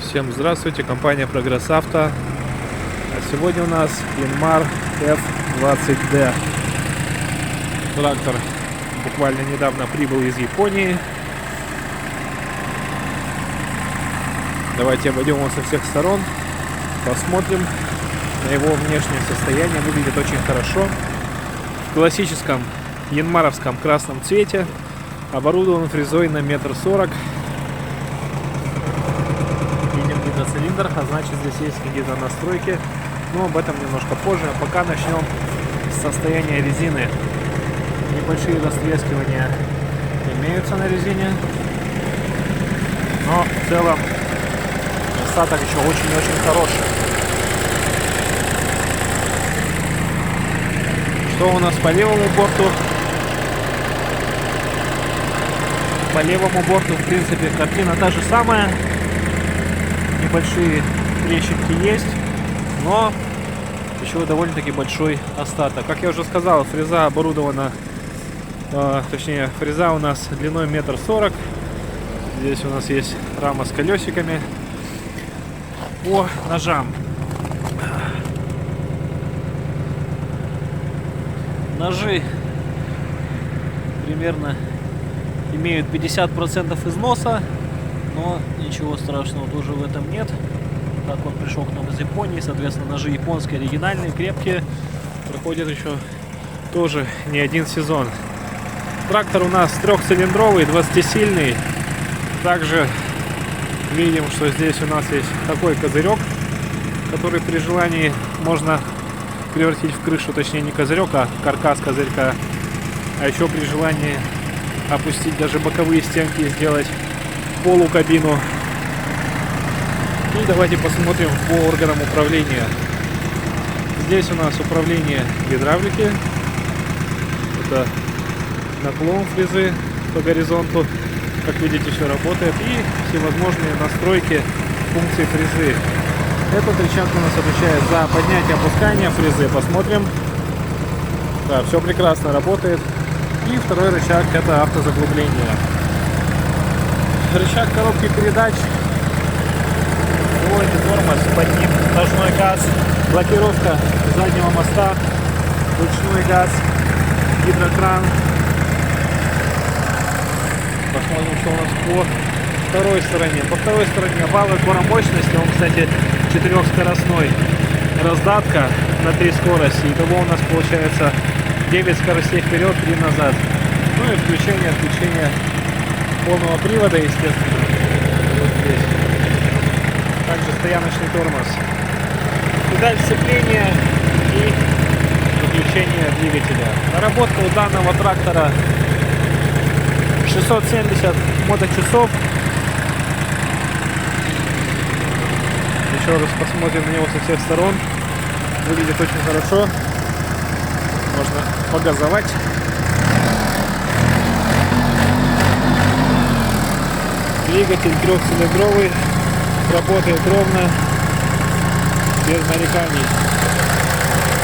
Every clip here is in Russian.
Всем здравствуйте, компания Прогресс Авто. А сегодня у нас Yanmar F20D. Трактор буквально недавно прибыл из Японии. Давайте обойдем его со всех сторон, посмотрим на его внешнее состояние. Выглядит очень хорошо. В классическом янмаровском красном цвете. Оборудован фрезой на 1,40 м. Видим гидроцилиндр, а значит здесь есть какие-то настройки. Но об этом немножко позже. А пока начнем с состояния резины. Небольшие растрескивания имеются на резине. Но в целом остаток еще очень-очень хороший. Что у нас по левому борту? По левому борту, в принципе, картина та же самая. Небольшие трещинки есть, но еще довольно-таки большой остаток. Как я уже сказал, фреза оборудована, точнее, фреза у нас длиной 1,40 м. Здесь у нас есть рама с колесиками. По ножам. Ножи примерно имеют 50% износа, но ничего страшного тоже в этом нет. Так, он пришел к нам из Японии, соответственно, ножи японские, оригинальные, крепкие, проходят еще тоже не один сезон. Трактор у нас трехцилиндровый, 20-сильный. Также видим, что здесь у нас есть такой козырек, который при желании можно превратить в крышу, точнее не козырек, а каркас козырька. А еще при желании опустить даже боковые стенки и сделать полукабину. И давайте посмотрим по органам управления. Здесь у нас управление гидравлики. Это наклон фрезы по горизонту. Как видите, все работает. И всевозможные настройки функций фрезы. Этот рычаг у нас отвечает за поднятие и опускание фрезы. Посмотрим. Да, все прекрасно работает. И второй рычаг — это автозаглубление. Рычаг коробки передач, двойный тормоз, под ним ножной газ, блокировка заднего моста, ручной газ, гидрокран. Посмотрим, что у нас по второй стороне. По второй стороне вал отбора мощности, он, кстати, четырехскоростной. Раздатка на 3 скорости. Итого у нас получается 9 скоростей вперед, 3 назад. Ну и включение, отключение полного привода, естественно. Вот здесь. Также стояночный тормоз. Педаль сцепления и выключение двигателя. Наработка у данного трактора 670 моточасов. Еще раз посмотрим на него со всех сторон. Выглядит очень хорошо. Можно погазовать. Двигатель трехцилиндровый, работает ровно, без нареканий.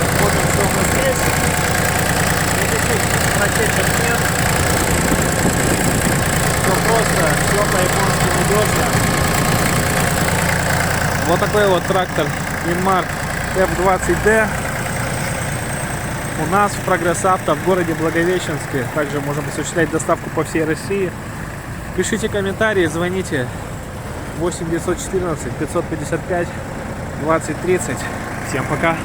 Посмотрим, что у нас здесь. Никаких протечек нет. Все просто, все по-японски надежно. Вот такой вот трактор Yanmar F20D. У нас в Прогресс Авто в городе Благовещенске. Также можем осуществлять доставку по всей России. Пишите комментарии, звоните 8 914 555 20 30. Всем пока!